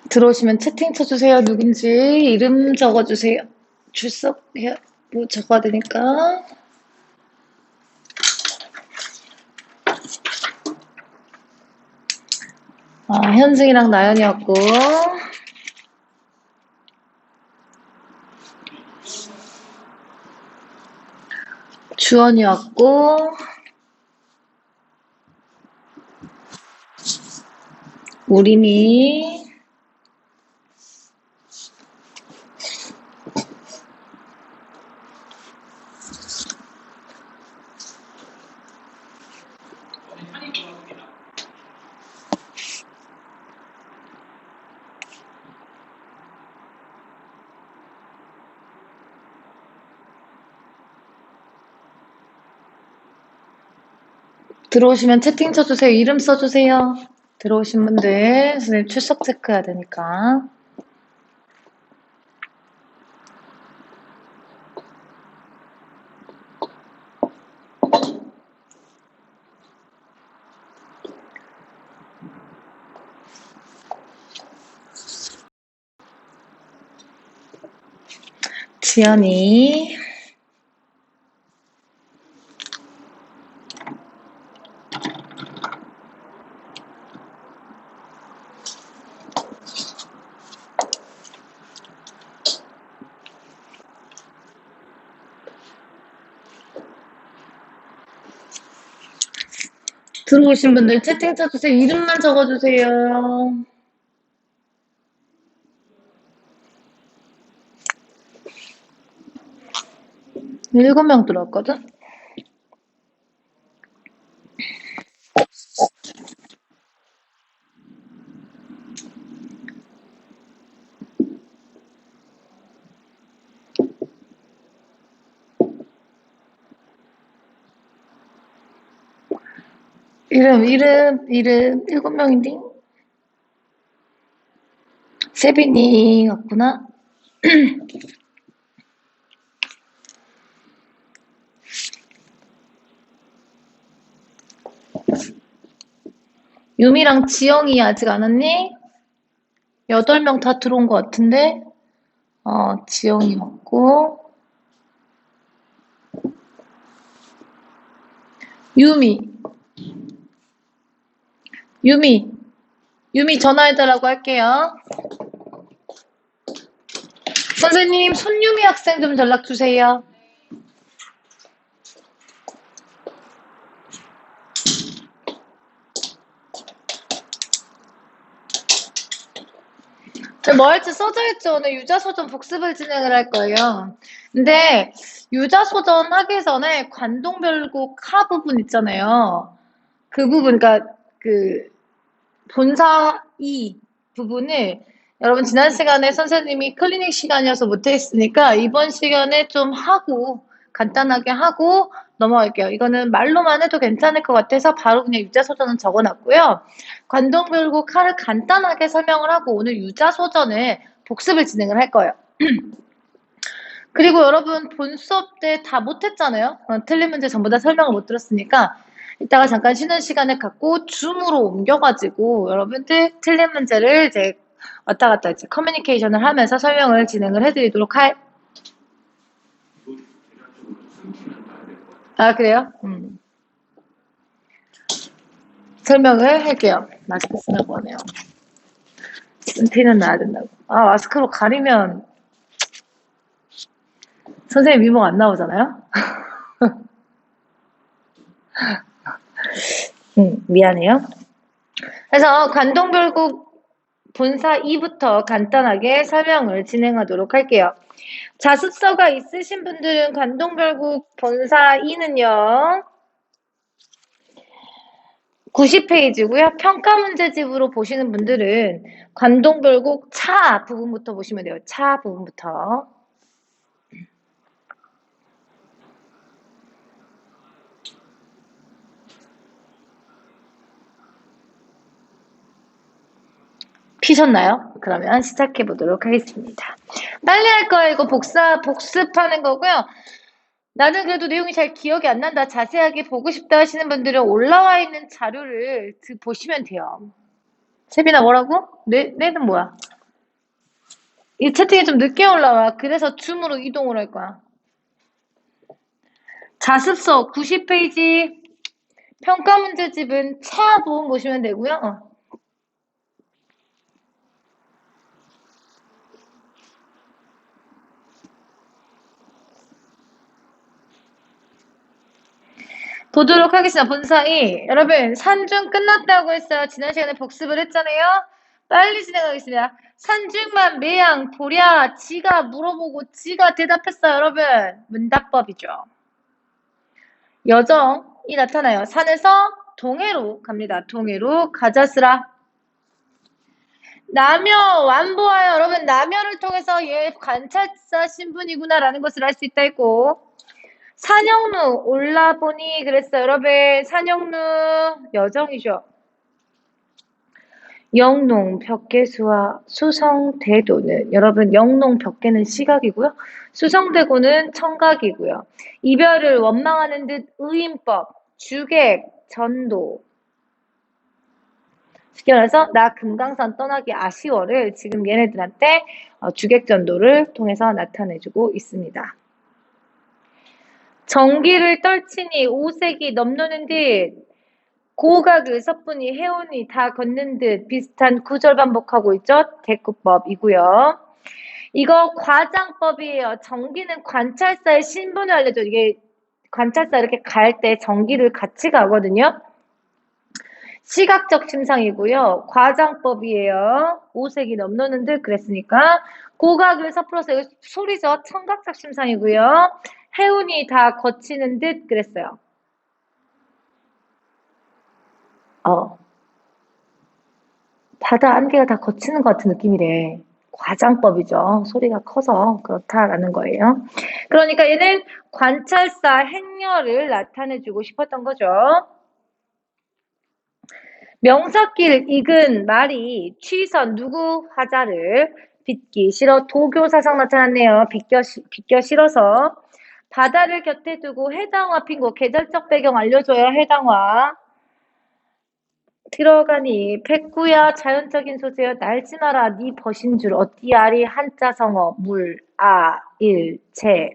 들어오시면 채팅 쳐주세요. 누군지 이름 적어주세요. 출석해 뭐 적어야 되니까. 현승이랑 나연이었고, 주원이었고, 우림이, 들어오시면 채팅 쳐주세요. 이름 써주세요. 들어오신 분들 선생님 출석 체크해야 되니까. 지연이, 들어오신 분들 채팅 쳐주세요. 이름만 적어주세요. 일곱 명 들어왔거든? 이름, 일곱 명인데? 세빈이 같구나? 유미랑 지영이 아직 안 왔니? 8명 다 들어온 것 같은데? 지영이 왔고, 유미, 유미 전화해달라고 할게요. 선생님, 손유미 학생 좀 연락주세요. 뭐 할지 써져 있죠. 오늘 유자소전 복습을 진행을 할 거예요. 근데 유자소전 하기 전에 관동별곡 하 부분 있잖아요. 그 부분, 그러니까 그 본사 2 부분을 여러분 지난 시간에 선생님이 클리닉 시간이어서 못했으니까 이번 시간에 좀 하고 간단하게 하고 넘어갈게요. 이거는 말로만 해도 괜찮을 것 같아서 바로 그냥 유자소전은 적어놨고요. 관동별곡 하를 간단하게 설명을 하고 오늘 유자소전을 복습을 진행을 할 거예요. 그리고 여러분 본 수업 때 다 못했잖아요. 틀린 문제 전부 다 설명을 못 들었으니까 이따가 잠깐 쉬는 시간을 갖고 줌으로 옮겨가지고 여러분들 틀린 문제를 이제 왔다 갔다 이제 커뮤니케이션을 하면서 설명을 진행을 해드리도록 할. 그래요? 설명을 할게요. 마스크 쓰라고 하네요. 티는 나야 된다고. 마스크로 가리면 선생님 미모가 안 나오잖아요? 미안해요. 그래서 관동별곡 본사 2부터 간단하게 설명을 진행하도록 할게요. 자습서가 있으신 분들은 관동별곡 본사 2는요. 90페이지고요. 평가문제집으로 보시는 분들은 관동별곡 차 부분부터 보시면 돼요. 차 부분부터. 피셨나요? 그러면 시작해 보도록 하겠습니다. 빨리 할 거예요. 이거 복습하는 거고요. 나는 그래도 내용이 잘 기억이 안 난다. 자세하게 보고 싶다 하시는 분들은 올라와 있는 자료를 보시면 돼요. 세빈아 뭐라고? 뇌는 뭐야? 이 채팅이 좀 늦게 올라와. 그래서 줌으로 이동을 할 거야. 자습서 90페이지 평가 문제집은 차부 보시면 되고요. 보도록 하겠습니다. 본사이 여러분 산중 끝났다고 했어요. 지난 시간에 복습을 했잖아요. 빨리 진행하겠습니다. 산중만 매양 보랴 지가 물어보고 지가 대답했어요. 여러분 문답법이죠. 여정이 나타나요. 산에서 동해로 갑니다. 동해로 가자스라. 남여 완보하여 여러분 남여를 통해서 얘 관찰사 신분이구나라는 것을 알 수 있다 했고 산영루 올라보니 그랬어요. 여러분 산영루 여정이죠. 영농 벽계수와 수성대도는 여러분 영농 벽계는 시각이고요. 수성대고는 청각이고요. 이별을 원망하는 듯 의인법, 주객, 전도. 쉽게 말해서 나 금강산 떠나기 아쉬워를 지금 얘네들한테 주객전도를 통해서 나타내주고 있습니다. 정기를 떨치니 오색이 넘노는 듯 고각을 섣분이 해오니 다 걷는 듯 비슷한 구절 반복하고 있죠. 대꾸법이고요. 이거 과장법이에요. 정기는 관찰사의 신분을 알려줘. 이게 관찰사 이렇게 갈 때 정기를 같이 가거든요. 시각적 심상이고요. 과장법이에요. 오색이 넘노는 듯 그랬으니까 고각을 섣불어서 소리죠. 청각적 심상이고요. 해운이 다 거치는 듯 그랬어요. 바다 안개가 다 거치는 것 같은 느낌이래. 과장법이죠. 소리가 커서 그렇다라는 거예요. 그러니까 얘는 관찰사 행렬을 나타내주고 싶었던 거죠. 명사길 익은 말이 취선 누구 화자를 빚기 싫어 도교사상 나타났네요. 빚겨 싫어서 바다를 곁에 두고 해당화 핀 거 계절적 배경 알려줘요. 해당화 들어가니 백구야 자연적인 소재여 날지 마라 네 벗인 줄 어띠 아리 한자 성어 물 아 일체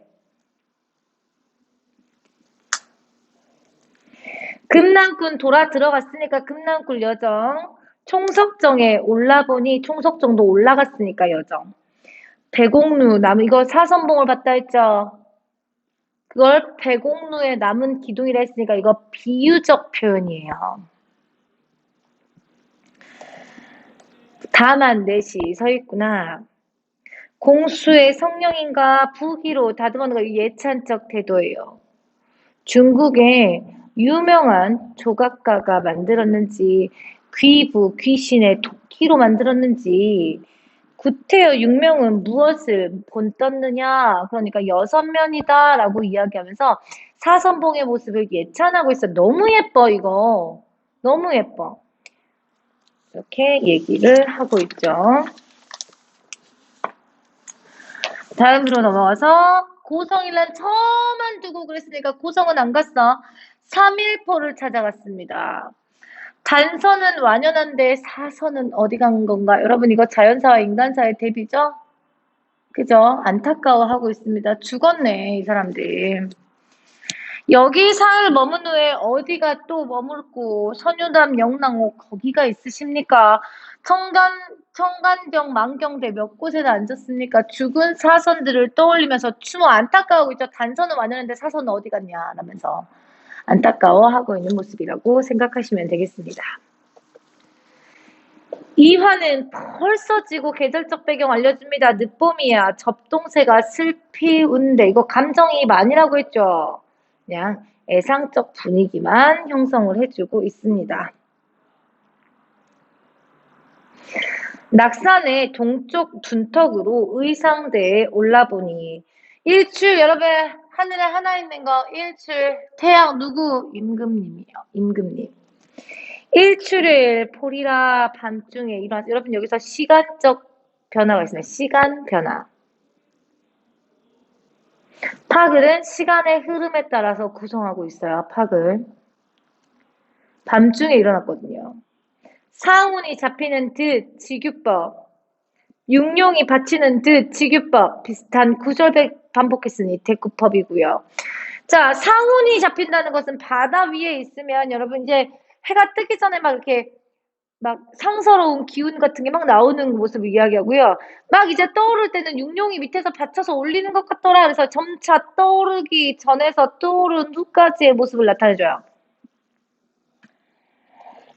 금남꾼 돌아 들어갔으니까 금남꾼 여정 총석정에 올라보니 총석정도 올라갔으니까 여정 배공루 나무 이거 사선봉을 봤다 했죠. 그걸 배공루의 남은 기둥이라 했으니까 이거 비유적 표현이에요. 다만 넷이 서 있구나. 공수의 성령인가 부기로 다듬어는 거 예찬적 태도예요. 중국의 유명한 조각가가 만들었는지 귀부, 귀신의 도끼로 만들었는지 구태여 육명은 무엇을 본떴느냐 그러니까 6면이다 라고 이야기하면서 사선봉의 모습을 예찬하고 있어. 너무 예뻐 이거. 너무 예뻐. 이렇게 얘기를 하고 있죠. 다음으로 넘어가서 고성일란 처만 두고 그랬으니까 고성은 안 갔어. 3일포를 찾아갔습니다. 단서는 완연한데 사서는 어디 간 건가? 여러분 이거 자연사와 인간사의 대비죠? 그죠? 안타까워하고 있습니다. 죽었네 이 사람들. 여기 사흘 머문 후에 어디가 또 머물고 선유담 영랑호 거기가 있으십니까? 청간정 망경대 몇 곳에나 앉았습니까? 죽은 사선들을 떠올리면서 추모 안타까워하고 있죠. 단서는 완연한데 사선은 어디 갔냐 라면서 안타까워하고 있는 모습이라고 생각하시면 되겠습니다. 이화는 벌써 지고 계절적 배경 알려줍니다. 늦봄이야. 접동새가 슬피운데 이거 감정이입 아니라고 했죠. 그냥 애상적 분위기만 형성을 해주고 있습니다. 낙산의 동쪽 둔턱으로 의상대에 올라보니 일출 여러분 하늘에 하나 있는 거 일출 태양 누구? 임금님이요. 임금님. 일출을 보리라 밤중에 일어나서 여러분 여기서 시간적 변화가 있습니다. 시간 변화. 파글은 시간의 흐름에 따라서 구성하고 있어요. 파글. 밤중에 일어났거든요. 상운이 잡히는 듯 지규법. 육룡이 받치는 듯 지규법. 비슷한 구절 반복했으니 대구법이고요. 자, 상운이 잡힌다는 것은 바다 위에 있으면 여러분 이제 해가 뜨기 전에 막 이렇게 막 상서로운 기운 같은 게 막 나오는 모습을 이야기하고요. 막 이제 떠오를 때는 육룡이 밑에서 받쳐서 올리는 것 같더라. 그래서 점차 떠오르기 전에서 떠오른 후까지의 모습을 나타내줘요.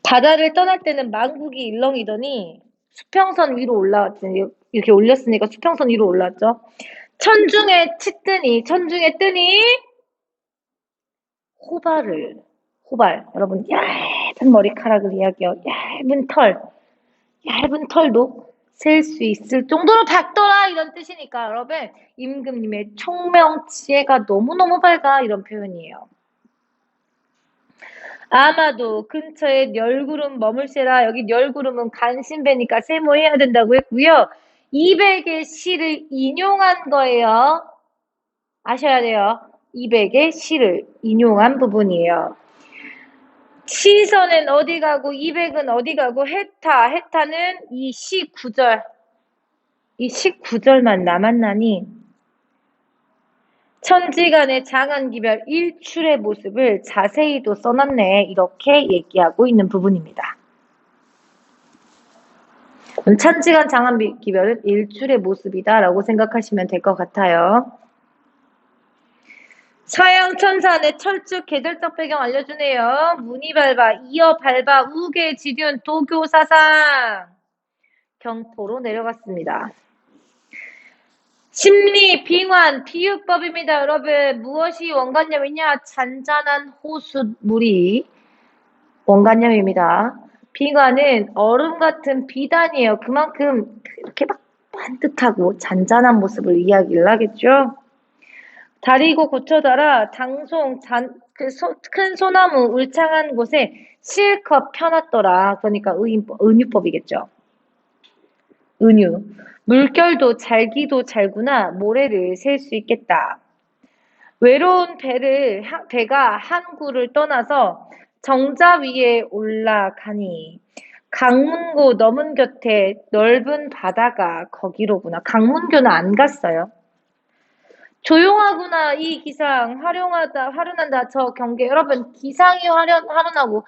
바다를 떠날 때는 망국이 일렁이더니 수평선 위로 올라왔지. 이렇게 올렸으니까 수평선 위로 올라왔죠. 천중에 치뜨니, 천중에 뜨니 호발. 여러분, 얇은 머리카락을 이야기해요. 얇은 털도 셀 수 있을 정도로 밝더라 이런 뜻이니까 여러분 임금님의 총명치애가 너무너무 밝아 이런 표현이에요. 아마도 근처에 열구름 머물세라. 여기 열구름은 간신배니까 세모해야 된다고 했고요. 200의 시를 인용한 거예요. 아셔야 돼요. 200의 시를 인용한 부분이에요. 시선은 어디 가고 200은 어디 가고 해타는 이 시 구절 이 19절만 남았나니 천지간의 장안기별 일출의 모습을 자세히도 써놨네 이렇게 얘기하고 있는 부분입니다. 천지간 장안기별은 일출의 모습이다 라고 생각하시면 될 것 같아요. 서양천사의 철쭉 계절적 배경 알려주네요. 문이발바, 이어발바, 우계지륜, 도교사상 경포로 내려갔습니다. 심리, 빙환, 비유법입니다. 여러분 무엇이 원관념이냐? 잔잔한 호숫물이 원관념입니다. 빙환은 얼음 같은 비단이에요. 그만큼 이렇게 막 반듯하고 잔잔한 모습을 이야기를 하겠죠. 다리고 고쳐달아 장송 큰 소나무 울창한 곳에 실컷 펴놨더라. 그러니까 은유법이겠죠. 은유. 물결도 잘기도 잘구나 모래를 셀 수 있겠다. 외로운 배가 항구를 떠나서 정자 위에 올라가니 강문고 넘은 곁에 넓은 바다가 거기로구나. 강문교는 안 갔어요. 조용하구나 이 기상 화려한다 저 경계. 여러분 기상이 화려하고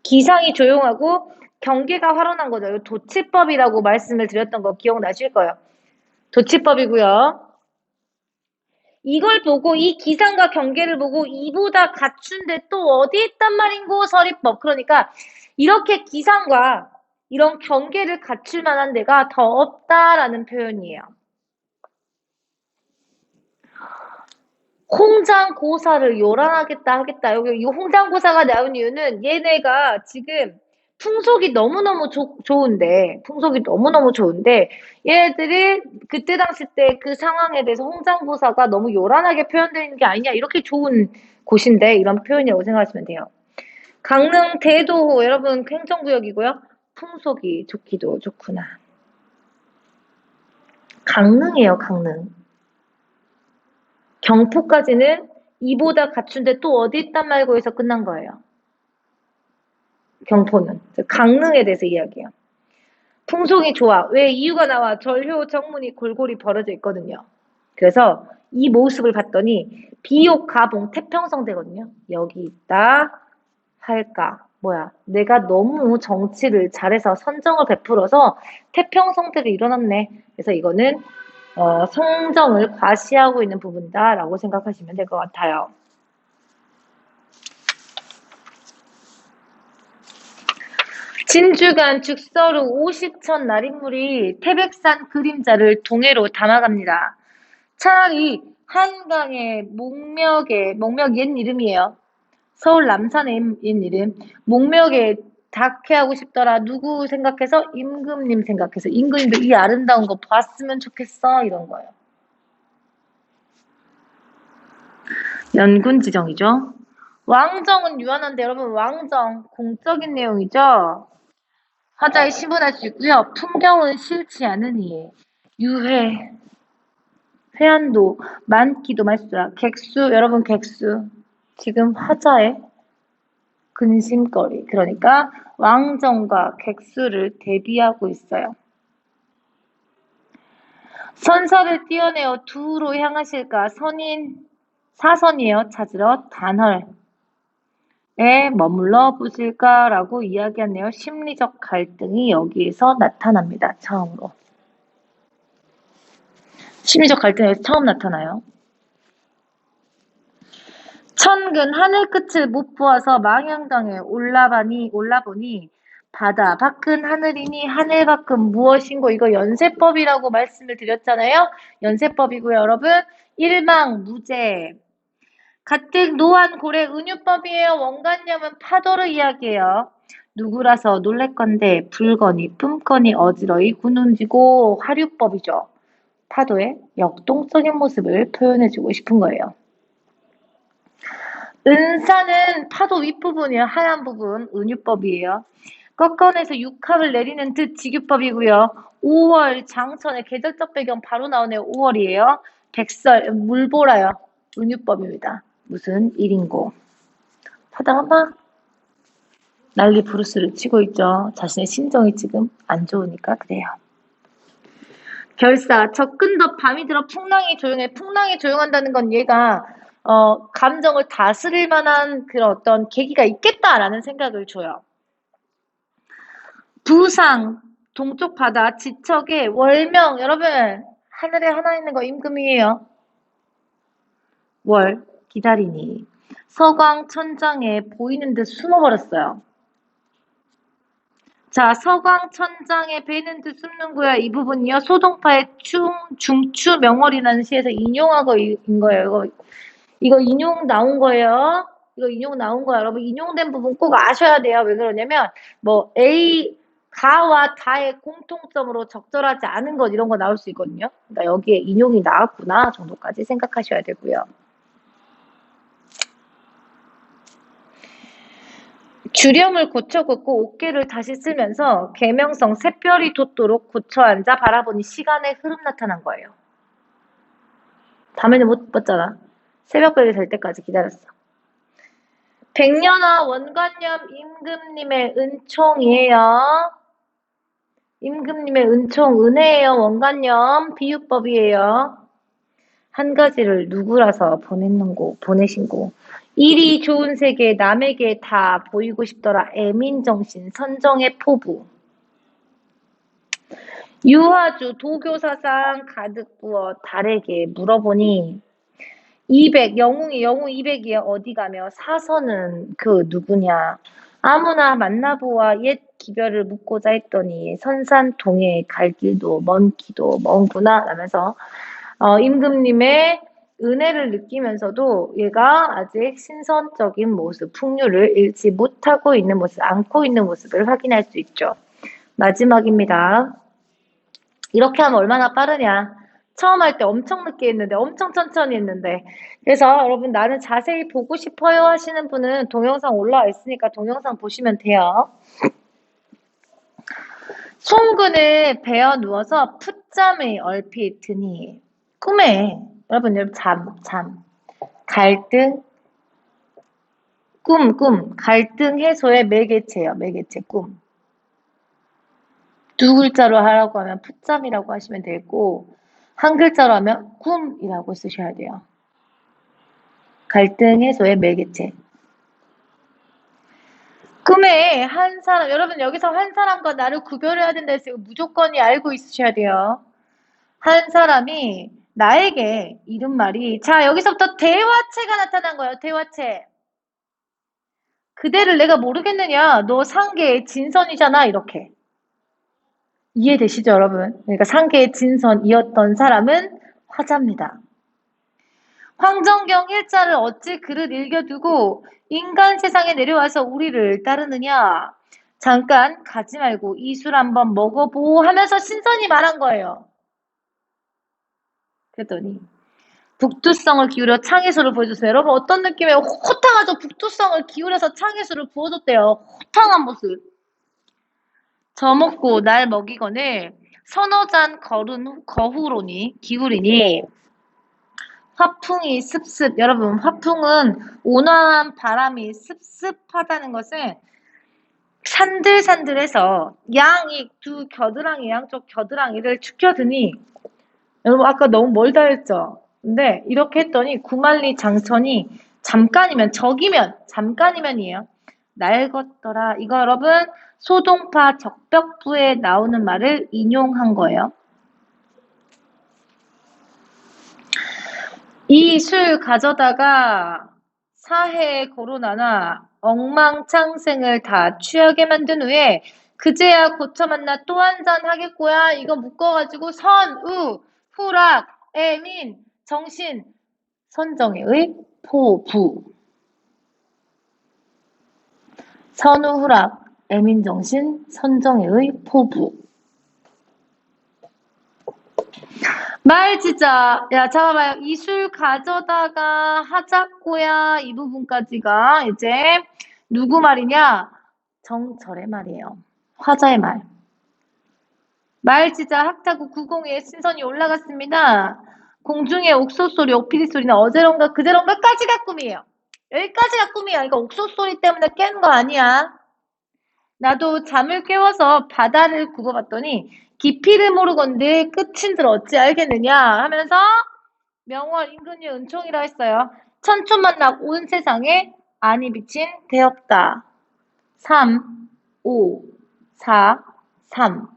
기상이 조용하고 경계가 화려한 거죠. 도치법이라고 말씀을 드렸던 거 기억나실 거예요. 도치법이고요. 이걸 보고 이 기상과 경계를 보고 이보다 갖춘데 또 어디 있단 말인고 서리법. 그러니까 이렇게 기상과 이런 경계를 갖출 만한 데가 더 없다라는 표현이에요. 홍장고사를 요란하겠다 하겠다. 여기 이 홍장고사가 나온 이유는 얘네가 지금 풍속이 너무너무 좋은데 얘네들이 그때 당시 때 그 상황에 대해서 홍장고사가 너무 요란하게 표현되는 게 아니냐 이렇게 좋은 곳인데 이런 표현이라고 생각하시면 돼요. 강릉 대도 여러분 행정구역이고요. 풍속이 좋기도 좋구나. 강릉이에요. 강릉. 경포까지는 이보다 갖춘데 또 어디 있단 말고 해서 끝난 거예요. 경포는. 강릉에 대해서 이야기해요. 풍속이 좋아. 왜 이유가 나와? 절효 정문이 골골이 벌어져 있거든요. 그래서 이 모습을 봤더니 비옥 가봉 태평성대거든요. 여기 있다 할까? 뭐야? 내가 너무 정치를 잘해서 선정을 베풀어서 태평성대가 일어났네. 그래서 이거는 성정을 과시하고 있는 부분이다라고 생각하시면 될 것 같아요. 진주간 죽서루 50천 날인물이 태백산 그림자를 동해로 담아갑니다. 차라리 한강의 목력 옛 이름이에요. 서울 남산의 옛 이름. 목력에 닿게 하고 싶더라. 누구 생각해서? 임금님 생각해서. 임금님도 이 아름다운 거 봤으면 좋겠어. 이런 거예요. 연군 지정이죠. 왕정은 유한한데 여러분 왕정 공적인 내용이죠. 화자에 신분할 수 있고요. 풍경은 싫지 않으니 유해 회한도, 많기도 말수라. 객수, 여러분 객수. 지금 화자의 근심거리. 그러니까 왕정과 객수를 대비하고 있어요. 선사를 띄어내어 두로 향하실까? 사선이에요. 찾으러 단헐에 머물러 보실까라고 이야기하네요. 심리적 갈등이 여기에서 나타납니다. 처음으로. 심리적 갈등에서 처음 나타나요. 천근 하늘 끝을 못 보아서 망향당에 올라보니 바다 밖은 하늘이니 하늘 밖은 무엇인고. 이거 연세법이라고 말씀을 드렸잖아요. 연세법이고요. 여러분 일망무제. 가뜩 노한 고래 은유법이에요. 원관념은 파도를 이야기해요. 누구라서 놀랄건데 불거니 뿜거니 어지러이 구눈지고. 하류법이죠. 파도의 역동적인 모습을 표현해주고 싶은 거예요. 은사는 파도 윗부분이에요. 하얀 부분 은유법이에요. 꺾어내서 육합을 내리는 듯 지규법이고요. 5월 장천의 계절적 배경 바로 나오네요. 5월이에요. 백설 물보라요. 은유법입니다. 무슨 일인고. 하다가 난리 부르스를 치고 있죠. 자신의 심정이 지금 안 좋으니까 그래요. 결사 접근더 밤이 들어 풍랑이 조용해. 풍랑이 조용한다는 건 얘가 감정을 다스릴 만한 그런 어떤 계기가 있겠다라는 생각을 줘요. 부상, 동쪽 바다, 지척의 월명. 여러분 하늘에 하나 있는 거 임금이에요. 월, 기다리니. 서광 천장에 보이는 듯 숨어버렸어요. 자, 서광 천장에 배는 듯 숨는구야. 이 부분이요. 소동파의 중추 명월이라는 시에서 인용하고 인 거예요. 이거 인용 나온 거예요. 이거 인용 나온 거야. 여러분 인용된 부분 꼭 아셔야 돼요. 왜 그러냐면 뭐 가와 다의 공통점으로 적절하지 않은 것 이런 거 나올 수 있거든요. 그러니까 여기에 인용이 나왔구나 정도까지 생각하셔야 되고요. 주렴을 고쳐 긋고 옥계를 다시 쓰면서 계명성 샛별이 돋도록 고쳐 앉아 바라보니 시간의 흐름 나타난 거예요. 밤에는 못 봤잖아. 새벽별이 될 때까지 기다렸어. 백년아 원관념 임금님의 은총이에요. 임금님의 은총 은혜예요. 원관념 비유법이에요. 한 가지를 누구라서 보내신고. 일이 좋은 세계 남에게 다 보이고 싶더라. 애민정신 선정의 포부. 유화주 도교사상 가득 부어 달에게 물어보니 200 영웅 200이에요. 어디 가며 사선은 그 누구냐. 아무나 만나보아 옛 기별을 묻고자 했더니 선산동해 갈 길도 먼 기도 먼구나 라면서 임금님의 은혜를 느끼면서도 얘가 아직 신선적인 모습, 풍류를 잃지 못하고 있는 모습, 안고 있는 모습을 확인할 수 있죠. 마지막입니다. 이렇게 하면 얼마나 빠르냐. 처음 할 때 엄청 늦게 했는데 엄청 천천히 했는데. 그래서 여러분 나는 자세히 보고 싶어요 하시는 분은 동영상 올라와 있으니까 동영상 보시면 돼요. 송근을 베어 누워서 풋잠을 얼핏 드니 꿈에 여러분 잠 갈등 꿈 갈등 해소의 매개체예요. 매개체 꿈. 두 글자로 하라고 하면 풋잠이라고 하시면 되고 한 글자로 하면 꿈이라고 쓰셔야 돼요. 갈등 해소의 매개체. 꿈에 한 사람, 여러분 여기서 한 사람과 나를 구별해야 된다 했어요. 무조건이 알고 있으셔야 돼요. 한 사람이 나에게 이른 말이, 자 여기서부터 대화체가 나타난 거예요. 대화체. 그대를 내가 모르겠느냐. 너 상계의 진선이잖아. 이렇게. 이해되시죠 여러분? 그러니까 상계의 진선이었던 사람은 화자입니다. 황정경 일자를 어찌 그릇 읽여두고 인간 세상에 내려와서 우리를 따르느냐. 잠깐 가지 말고 이술 한번 먹어보 하면서 신선이 말한 거예요. 그랬더니 북두성을 기울여 창의수를 보여줬어요. 여러분 어떤 느낌이에요? 호탕하죠? 북두성을 기울여서 창의수를 부어줬대요. 호탕한 모습. 저 먹고 날 먹이거늘 서너 잔 기울이니 화풍이 습습. 여러분, 화풍은 온화한 바람이 습습하다는 것은 산들산들해서 양이 두 겨드랑이, 양쪽 겨드랑이를 축혀드니, 여러분 아까 너무 멀다 했죠? 근데 이렇게 했더니 구만리 장천이 잠깐이면, 적이면, 잠깐이면이에요. 낡었더라. 이거 여러분 소동파 적벽부에 나오는 말을 인용한 거예요. 이 술 가져다가 사해에 거론하나 엉망창생을 다 취하게 만든 후에 그제야 고쳐 만나 또 한잔 하겠고야. 이거 묶어가지고 선우 후락 애민 정신 선정의 포부. 선우 후락 애민 정신 선정의 포부. 말 진짜. 야, 잠깐만요. 이술 가져다가 하자꼬야. 이 부분까지가 이제 누구 말이냐? 정철의 말이에요. 화자의 말. 말 진짜 학자구 902에 신선이 올라갔습니다. 공중에 옥소 소리, 옥피디 소리는 어제론가 그제론가까지가 꿈이에요. 여기까지가 꿈이야. 이거 옥소 소리 때문에 깬 거 아니야. 나도 잠을 깨워서 바다를 굽어봤더니 깊이를 모르건대 끝인들 어찌 알겠느냐 하면서 명월 임금님 은총이라 했어요. 천천만락 온 세상에 안이 비친 대없다. 3, 5, 4, 3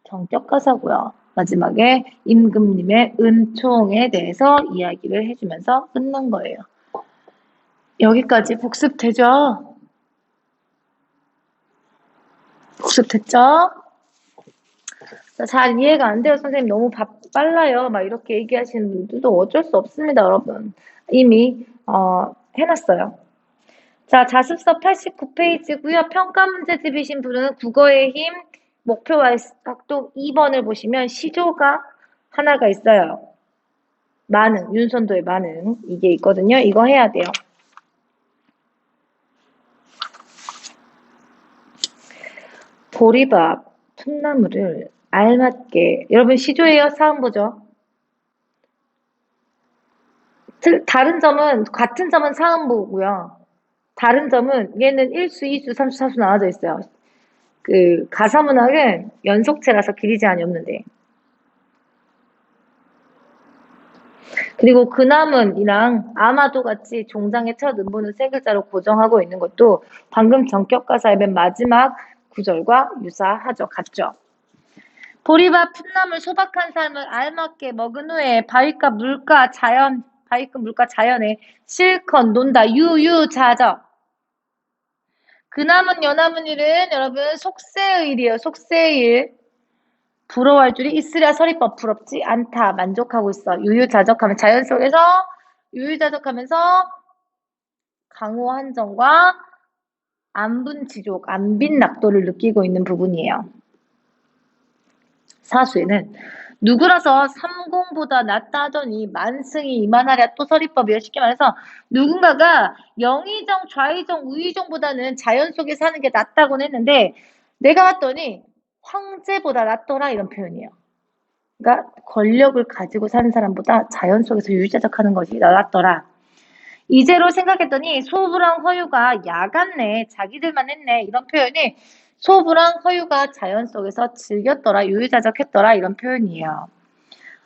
경격가사고요. 마지막에 임금님의 은총에 대해서 이야기를 해주면서 끝난 거예요. 여기까지 복습되죠? 복습됐죠? 잘 이해가 안 돼요. 선생님 너무 빨라요. 막 이렇게 얘기하시는 분들도 어쩔 수 없습니다. 여러분. 이미 해놨어요. 자, 자습서 89페이지고요. 평가 문제집이신 분은 국어의 힘 목표와 각도 2번을 보시면 시조가 하나가 있어요. 만응, 윤선도의 만응 이게 있거든요. 이거 해야 돼요. 보리밥, 풋나물을 알맞게. 여러분 시조예요? 사음 보죠? 다른 점은 같은 점은 사음 보고요. 다른 점은 얘는 1수, 2수, 3수, 4수 나눠져 있어요. 그 가사문학은 연속체라서 길이 제한이 없는데. 그리고 그나문이랑 아마도 같이 종장의 첫 음보는 세 글자로 고정하고 있는 것도 방금 전격가사의 맨 마지막 구절과 유사하죠. 같죠? 보리밥, 풋나물, 소박한 삶을 알맞게 먹은 후에 바위가 물가 자연, 바위급 물가 자연에 실컷 논다. 유유자적. 그나문 여나문일은 여러분 속세의일이에요. 속세일. 부러워할 줄이 있으랴 서리법 부럽지 않다. 만족하고 있어. 유유자적하면 자연 속에서 유유자적하면서 강호한정과 안분지족, 안빈낙도를 느끼고 있는 부분이에요. 사수에는 누구라서 삼공보다 낫다 하더니 만승이 이만하랴 또 서리법이에요. 쉽게 말해서 누군가가 영의정, 좌의정, 우의정보다는 자연 속에 사는 게 낫다고는 했는데 내가 봤더니 황제보다 낫더라 이런 표현이에요. 그러니까 권력을 가지고 사는 사람보다 자연 속에서 유유자적하는 것이 낫더라. 이제로 생각했더니 소부랑 허유가 야같네, 자기들만 했네 이런 표현이 소부랑 허유가 자연 속에서 즐겼더라, 유유자적했더라 이런 표현이에요.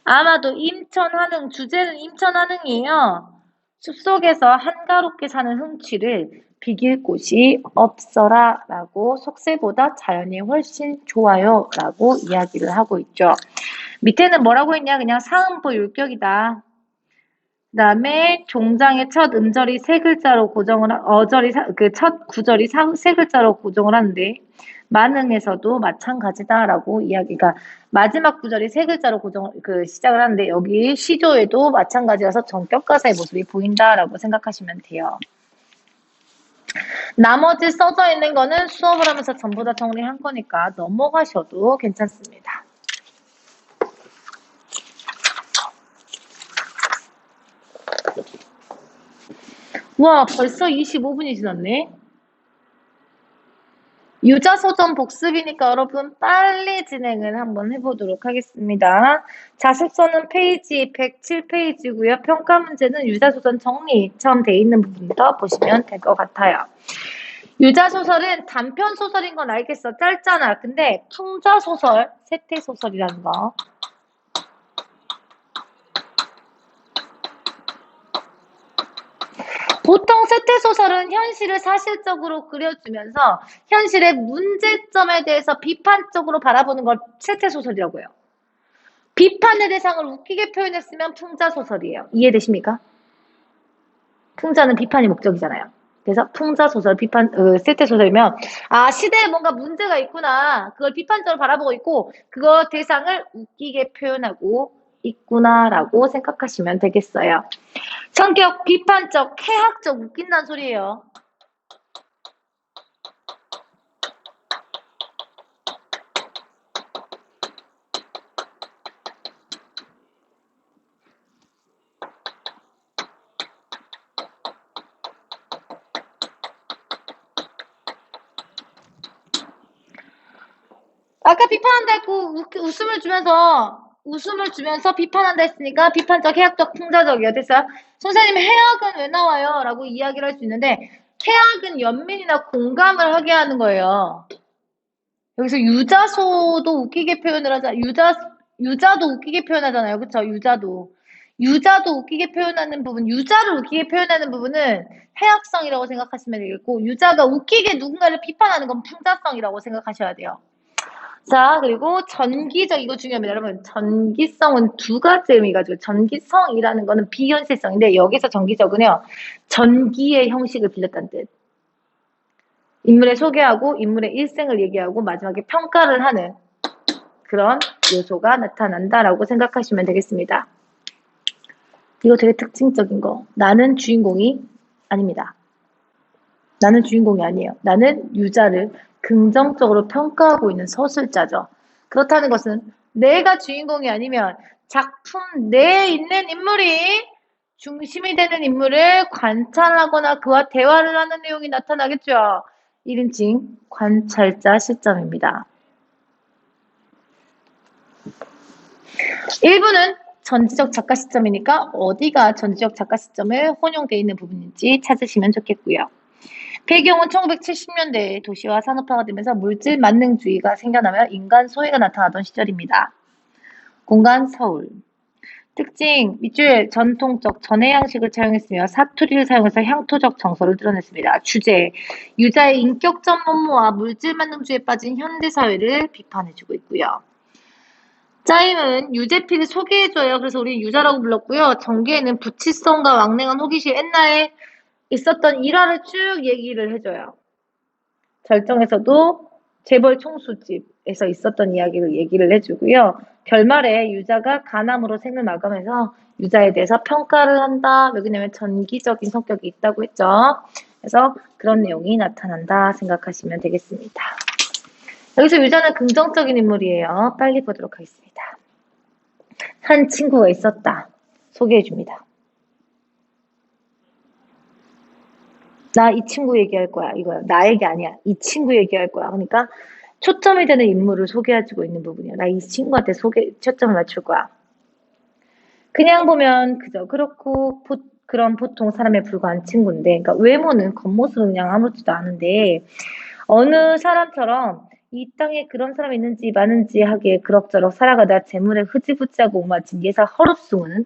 아마도 임천한흥, 주제는 임천한흥이에요. 숲속에서 한가롭게 사는 흥취를 비길 곳이 없어라 라고 속세보다 자연이 훨씬 좋아요 라고 이야기를 하고 있죠. 밑에는 뭐라고 했냐? 그냥 사음보 율격이다. 그 다음에 종장의 첫 음절이 세 글자로 고정을, 첫 구절이 세 글자로 고정을 하는데, 만응에서도 마찬가지다라고 이야기가, 마지막 구절이 세 글자로 시작을 하는데, 여기 시조에도 마찬가지라서 전격가사의 모습이 보인다라고 생각하시면 돼요. 나머지 써져 있는 거는 수업을 하면서 전부 다 정리한 거니까 넘어가셔도 괜찮습니다. 와, 벌써 25분이 지났네? 유자서전 복습이니까 여러분 빨리 진행을 한번 해보도록 하겠습니다. 자습서는 페이지 107페이지고요. 평가 문제는 유자소설 정리처럼 돼 있는 부분부터 보시면 될 것 같아요. 유자소설은 단편소설인 건 알겠어. 짧잖아. 근데 풍자소설, 세태소설이라는 거. 보통 세태소설은 현실을 사실적으로 그려주면서 현실의 문제점에 대해서 비판적으로 바라보는 걸 세태소설이라고 해요. 비판의 대상을 웃기게 표현했으면 풍자소설이에요. 이해되십니까? 풍자는 비판이 목적이잖아요. 그래서 풍자소설, 세태소설이면 시대에 뭔가 문제가 있구나. 그걸 비판적으로 바라보고 있고 그거 대상을 웃기게 표현하고 있구나라고 생각하시면 되겠어요. 성격 비판적, 해학적 웃긴다는 소리예요. 아까 비판한다 했고 웃음을 주면서 비판한다 했으니까 비판적, 해학적, 풍자적이요. 됐어요? 선생님 해학은 왜 나와요? 라고 이야기를 할 수 있는데 해학은 연민이나 공감을 하게 하는 거예요. 여기서 유자소도 웃기게 표현을 하자. 유자도 웃기게 표현하잖아요. 그쵸? 유자도 웃기게 표현하는 부분, 유자를 웃기게 표현하는 부분은 해학성이라고 생각하시면 되겠고 유자가 웃기게 누군가를 비판하는 건 풍자성이라고 생각하셔야 돼요. 자, 그리고 전기적, 이거 중요합니다. 여러분, 전기성은 두 가지 의미가 가지고, 전기성이라는 거는 비현실성인데, 여기서 전기적은요, 전기의 형식을 빌렸다는 뜻. 인물의 소개하고, 인물의 일생을 얘기하고, 마지막에 평가를 하는 그런 요소가 나타난다라고 생각하시면 되겠습니다. 이거 되게 특징적인 거. 나는 주인공이 아닙니다. 나는 주인공이 아니에요. 나는 유자를 긍정적으로 평가하고 있는 서술자죠. 그렇다는 것은 내가 주인공이 아니면 작품 내에 있는 인물이 중심이 되는 인물을 관찰하거나 그와 대화를 하는 내용이 나타나겠죠. 1인칭 관찰자 시점입니다. 1부는 전지적 작가 시점이니까 어디가 전지적 작가 시점에 혼용되어 있는 부분인지 찾으시면 좋겠고요. 배경은 1970년대에 도시화 산업화가 되면서 물질 만능주의가 생겨나며 인간 소외가 나타나던 시절입니다. 공간 서울. 특징, 밑줄 전통적 전해 양식을 차용했으며 사투리를 사용해서 향토적 정서를 드러냈습니다. 주제, 유자의 인격적 업무와 물질 만능주의에 빠진 현대사회를 비판해주고 있고요. 짜임은 유제필을 소개해줘요. 그래서 우리 유자라고 불렀고요. 전개에는 부치성과 왕래한 호기심, 옛날에 있었던 일화를 쭉 얘기를 해줘요. 절정에서도 재벌 총수집에서 있었던 이야기를 얘기를 해주고요. 결말에 유자가 간암으로 생을 마감해서 유자에 대해서 평가를 한다. 왜냐면 전기적인 성격이 있다고 했죠. 그래서 그런 내용이 나타난다 생각하시면 되겠습니다. 여기서 유자는 긍정적인 인물이에요. 빨리 보도록 하겠습니다. 한 친구가 있었다. 소개해줍니다. 나 이 친구 얘기할 거야. 이거야. 나 얘기 아니야. 이 친구 얘기할 거야. 그러니까 초점이 되는 인물을 소개해주고 있는 부분이야. 나 이 친구한테 초점을 맞출 거야. 그냥 보면 그저 그렇고 그런 보통 사람에 불과한 친구인데, 그러니까 외모는 겉모습은 그냥 아무렇지도 않은데 어느 사람처럼 이 땅에 그런 사람이 있는지 많은지 하기에 그럭저럭 살아가다 재물에 흐지부지하고 오마진 예사 허룹승은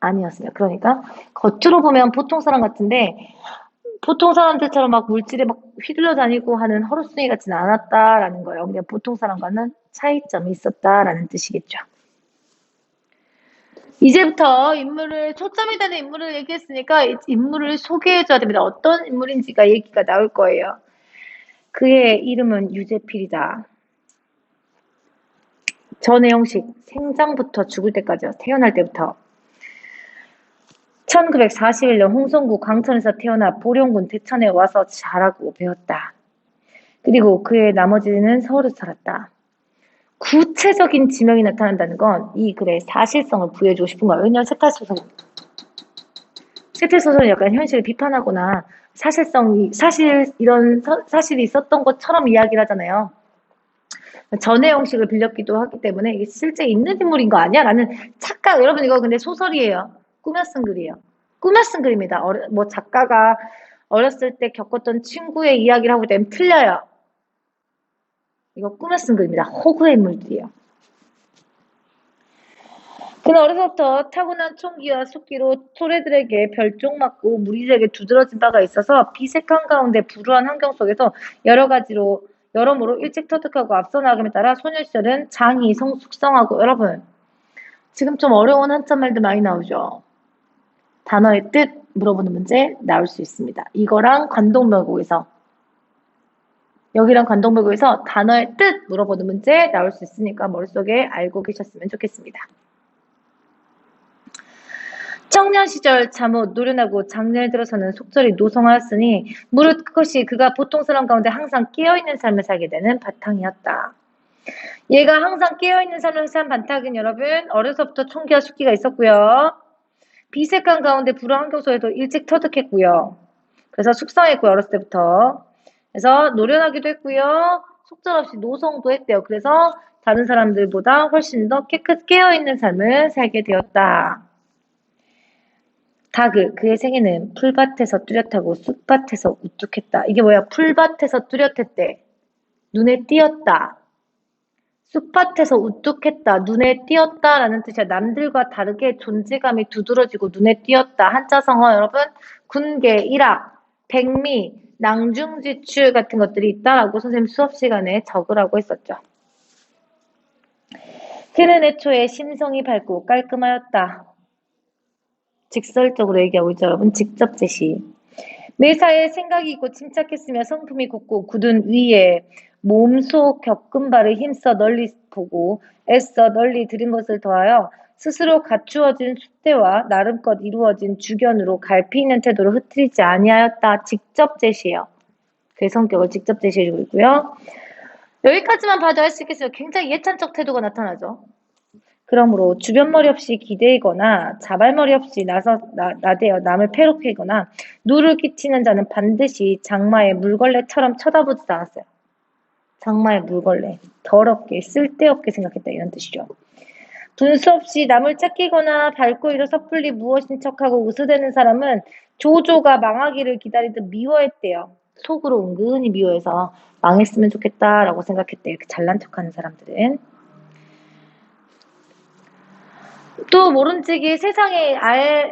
아니었습니다. 그러니까 겉으로 보면 보통 사람 같은데 보통 사람들처럼 막 물질에 막 휘둘러 다니고 하는 허루숭이 같지는 않았다라는 거예요. 그냥 보통 사람과는 차이점이 있었다라는 뜻이겠죠. 이제부터 초점이 되는 인물을 얘기했으니까 인물을 소개해줘야 됩니다. 어떤 인물인지가 얘기가 나올 거예요. 그의 이름은 유제필이다. 전해영식, 생장부터 죽을 때까지요. 태어날 때부터. 1941년 홍성구 강천에서 태어나 보령군 대천에 와서 자라고 배웠다. 그리고 그의 나머지는 서울에서 살았다. 구체적인 지명이 나타난다는 건 이 글의 사실성을 부여해주고 싶은 거예요. 왜냐하면 세태소설은 약간 현실을 비판하거나 사실이 있었던 것처럼 이야기를 하잖아요. 전해 형식을 빌렸기도 하기 때문에 이게 실제 있는 인물인 거 아니야? 라는 착각, 여러분 이거 근데 소설이에요. 꾸며 쓴 글이에요. 꾸며 쓴 글입니다. 뭐 작가가 어렸을 때 겪었던 친구의 이야기를 하고 있다면 틀려요. 이거 꾸며 쓴 글입니다. 호구의 인물들이에요. 그는 어려서부터 타고난 총기와 숙기로 소래들에게 별종맞고 무리들에게 두드러진 바가 있어서 비색한 가운데 불우한 환경 속에서 여러모로 일찍 터득하고 앞서 나감에 따라 소녀 시절은 장이 성숙성하고 여러분 지금 좀 어려운 한자 말들 많이 나오죠. 단어의 뜻 물어보는 문제 나올 수 있습니다. 이거랑 관동묘국에서 여기랑 관동묘국에서 단어의 뜻 물어보는 문제 나올 수 있으니까 머릿속에 알고 계셨으면 좋겠습니다. 청년 시절 잠옷 노련하고 장년에 들어서는 속절이 노성하였으니 무릇 그것이 그가 보통 사람 가운데 항상 깨어있는 삶을 살게 되는 바탕이었다. 얘가 항상 깨어있는 삶을 산 바탕은 여러분 어려서부터 총기와 숙기가 있었고요. 비색한 가운데 불우한 환경 속에도 일찍 터득했고요. 그래서 숙성했고요. 어렸을 때부터. 그래서 노련하기도 했고요. 속절없이 노성도 했대요. 그래서 다른 사람들보다 훨씬 더 깨어있는 삶을 살게 되었다. 그의 생애는 풀밭에서 뚜렷하고 쑥밭에서 우뚝했다. 이게 뭐야? 풀밭에서 뚜렷했대. 눈에 띄었다. 쑥밭에서 우뚝했다. 눈에 띄었다라는 뜻이야. 남들과 다르게 존재감이 두드러지고 눈에 띄었다. 한자성어 여러분 군계, 일학, 백미, 낭중지출 같은 것들이 있다라고 선생님 수업 시간에 적으라고 했었죠. 그는 애초에 심성이 밝고 깔끔하였다. 직설적으로 얘기하고 있죠. 여러분 직접 제시. 매사에 생각이 있고 침착했으며 성품이 곱고 굳은 위에 몸속 겪은 바를 힘써 널리 보고 애써 널리 들은 것을 더하여 스스로 갖추어진 숫대와 나름껏 이루어진 주견으로 갈피 있는 태도로 흐트리지 아니하였다. 직접 제시해요. 그의 성격을 직접 제시해주고 있고요. 여기까지만 봐도 알 수 있겠어요. 굉장히 예찬적 태도가 나타나죠. 그러므로 주변머리 없이 기대거나 자발머리 없이 나대어 남을 패롭히거나 누를 끼치는 자는 반드시 장마의 물걸레처럼 쳐다보지 않았어요. 장마의 물걸레. 더럽게 쓸데없게 생각했다 이런 뜻이죠. 분수 없이 남을 짝끼거나 밟고 일어 섣불리 무엇인 척하고 웃으대는 사람은 조조가 망하기를 기다리듯 미워했대요. 속으로 은근히 미워해서 망했으면 좋겠다라고 생각했대요. 이렇게 잘난 척하는 사람들은. 또 모른지기 세상의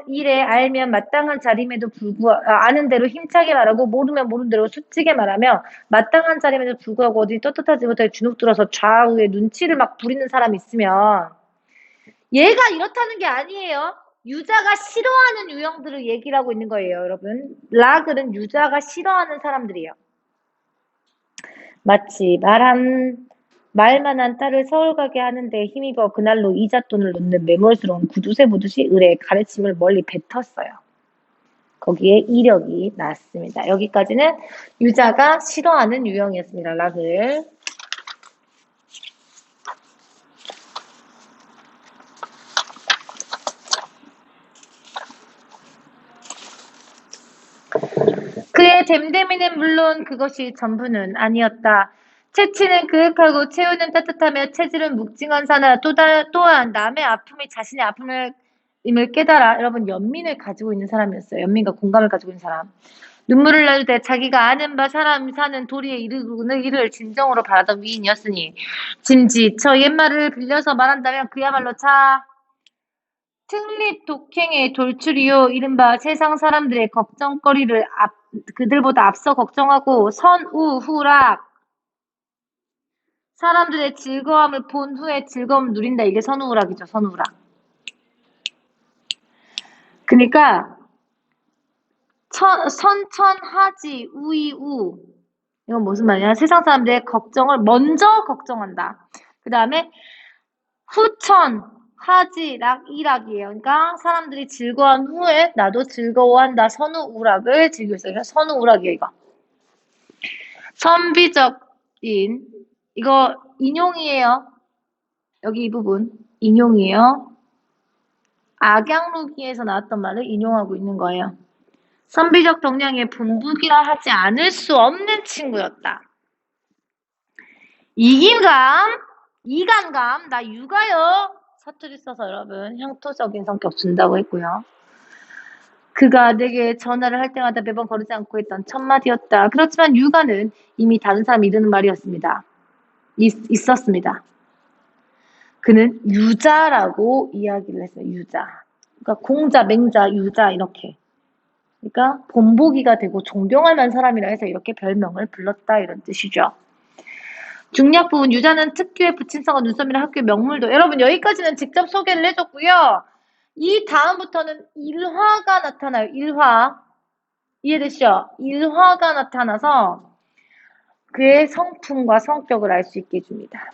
일에 알면 마땅한 자림에도 아는 대로 힘차게 말하고 모르면 모른 대로 수치게 말하며 마땅한 자림에도 불구하고 어디 떳떳하지 못하게 주눅 들어서 좌우에 눈치를 막 부리는 사람이 있으면 얘가 이렇다는 게 아니에요. 유자가 싫어하는 유형들을 얘기를 하고 있는 거예요. 여러분. 라글은 유자가 싫어하는 사람들이에요. 마치 말만한 딸을 서울 가게 하는데 힘입어 그날로 이잣돈을 놓는 매몰스러운 구두쇠 보듯이 을의 가르침을 멀리 뱉었어요. 거기에 이력이 나왔습니다. 여기까지는 유자가 싫어하는 유형이었습니다. 락을. 그의 댐댐이는 물론 그것이 전부는 아니었다. 채치는 그윽하고 체우는 따뜻하며 체질은 묵직한 사나 또한 남의 아픔이 자신의 아픔임을 깨달아 여러분 연민을 가지고 있는 사람이었어요. 연민과 공감을 가지고 있는 사람. 눈물을 나줄 때 자기가 아는 바 사람 사는 도리에 이르는 이를 진정으로 바라던 위인이었으니 짐지 저 옛말을 빌려서 말한다면 그야말로 특립 독행의 돌출이요 이른바 세상 사람들의 걱정거리를 그들보다 앞서 걱정하고 선우후락 사람들의 즐거움을 본 후에 즐거움을 누린다. 이게 선우후락이죠. 선우후락. 그러니까 선천하지 우이우 이건 무슨 말이냐. 세상 사람들의 걱정을 먼저 걱정한다. 그 다음에 후천하지 락이락이에요. 그러니까 사람들이 즐거운 후에 나도 즐거워한다. 선우우락을 즐기고 있어요. 선우우락이에요. 이거. 선비적인 이거 인용이에요. 여기 이 부분 인용이에요. 악양루기에서 나왔던 말을 인용하고 있는 거예요. 선비적 동량의 본북이라 하지 않을 수 없는 친구였다. 이긴감, 이간감, 나 육아요. 사투리 써서 여러분 향토적인 성격 준다고 했고요. 그가 내게 전화를 할 때마다 매번 거르지 않고 했던 첫 마디였다. 그렇지만 육아는 이미 다른 사람이 이르는 말이었습니다. 있었습니다. 그는 유자라고 이야기를 했어요. 유자. 그러니까 공자, 맹자, 유자 이렇게. 그러니까 본보기가 되고 존경할 만한 사람이라 해서 이렇게 별명을 불렀다 이런 뜻이죠. 중략 부분 유자는 특유의 부친성과 눈썹이나 학교의 명물도 여러분 여기까지는 직접 소개를 해줬고요. 이 다음부터는 일화가 나타나요. 일화. 이해되시죠? 일화가 나타나서 그의 성품과 성격을 알 수 있게 해줍니다.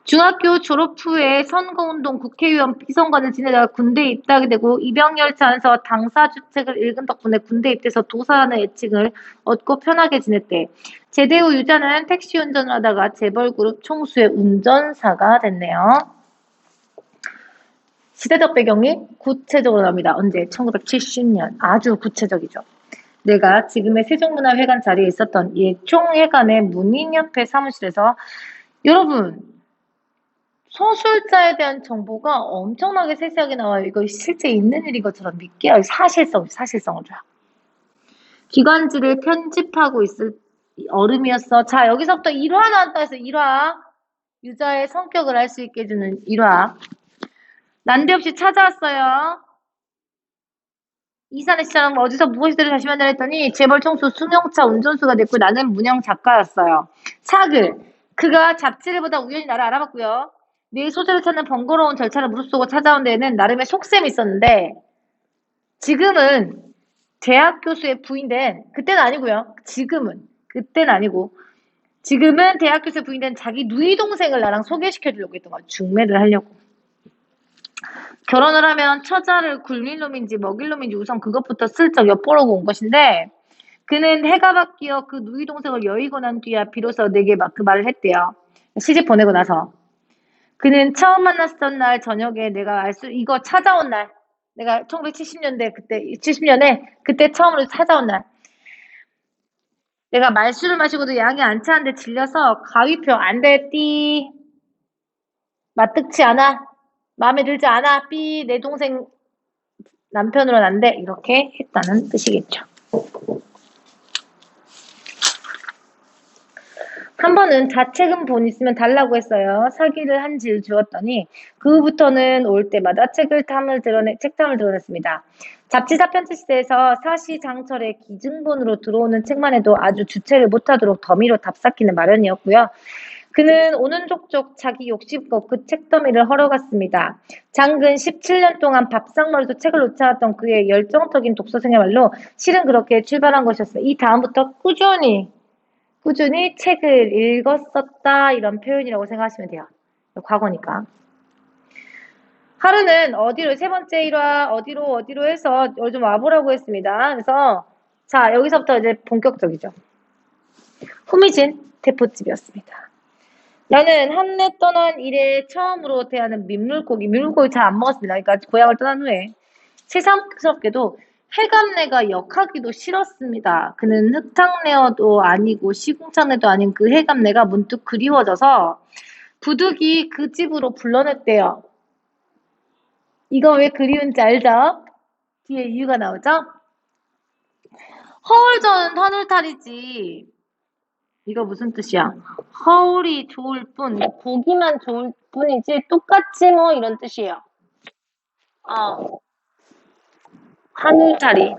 중학교 졸업 후에 선거운동 국회의원 비서관을 지내다가 군대에 입대하게 되고 입영열차 안에서 당사주책을 읽은 덕분에 군대에 입대해서 도사라는 애칭을 얻고 편하게 지냈대. 제대 후 유자는 택시 운전을 하다가 재벌그룹 총수의 운전사가 됐네요. 시대적 배경이 구체적으로 나옵니다. 언제? 1970년. 아주 구체적이죠. 내가 지금의 세종문화회관 자리에 있었던 예총회관의 문인협회 사무실에서 여러분 서술자에 대한 정보가 엄청나게 세세하게 나와요. 이거 실제 있는 일인 것처럼 믿게 해요. 사실성을 줘요. 기관지를 편집하고 있을 얼음이었어. 자, 여기서부터 일화 나왔다 해서 일화. 유자의 성격을 알 수 있게 해주는 일화. 난데없이 찾아왔어요. 이산의 시장 어디서 무엇이든 다시 만나라 했더니 재벌 총수 승용차 운전수가 됐고 나는 문형 작가였어요. 사글. 그가 잡지를 보다 우연히 나를 알아봤고요. 내 소재를 찾는 번거로운 절차를 무릅쓰고 찾아온 데에는 나름의 속셈이 있었는데 지금은 대학 교수의 부인된 그때는 아니고요. 그때는 아니고 지금은 대학 교수의 부인된 자기 누이 동생을 나랑 소개시켜주려고 했던 거야. 중매를 하려고. 결혼을 하면 처자를 굴릴 놈인지 먹일 놈인지 우선 그것부터 슬쩍 엿보려고 온 것인데 그는 해가 바뀌어 그 누이 동생을 여의고 난 뒤야 비로소 내게 그 말을 했대요. 시집 보내고 나서. 그는 처음 만났던 날 저녁에 내가 이거 찾아온 날 내가 1970년대 그때 70년에 그때 처음으로 찾아온 날 내가 말술을 마시고도 양이 안 차는데 질려서 가위표 안 돼 띠 맞득치 않아 마음에 들지 않아 삐 내 동생 남편으로는 안 돼 이렇게 했다는 뜻이겠죠. 한 번은 자책은 본 있으면 달라고 했어요. 사기를 한 질 주었더니 그 후부터는 올 때마다 책담을 드러냈습니다. 잡지사 편지 시대에서 사시장철의 기증본으로 들어오는 책만 해도 아주 주체를 못하도록 더미로 답쌓기는 마련이었고요. 그는 오는 족족 자기 욕심껏 그 책더미를 헐어갔습니다. 장근 17년 동안 밥상머리도 책을 놓지 않았던 그의 열정적인 독서생야말로 실은 그렇게 출발한 것이었습니다. 이 다음부터 꾸준히 책을 읽었었다 이런 표현이라고 생각하시면 돼요. 과거니까. 하루는 어디로 세 번째 일화 어디로 해서 좀 와보라고 했습니다. 그래서 자 여기서부터 이제 본격적이죠. 후미진 대포집이었습니다. 나는 한내 떠난 이래 처음으로 대하는 민물고기 잘 안 먹었습니다. 그러니까 고향을 떠난 후에 새삼스럽게도 해감내가 역하기도 싫었습니다. 그는 흙탕내어도 아니고 시궁창내도 아닌 그 해감내가 문득 그리워져서 부득이 그 집으로 불러냈대요. 이거 왜 그리운지 알죠? 뒤에 이유가 나오죠? 허울전 하늘탈이지. 이거 무슨 뜻이야? 허울이 좋을 뿐, 보기만 좋을 뿐이지 똑같지 뭐 이런 뜻이에요. 하늘탈이.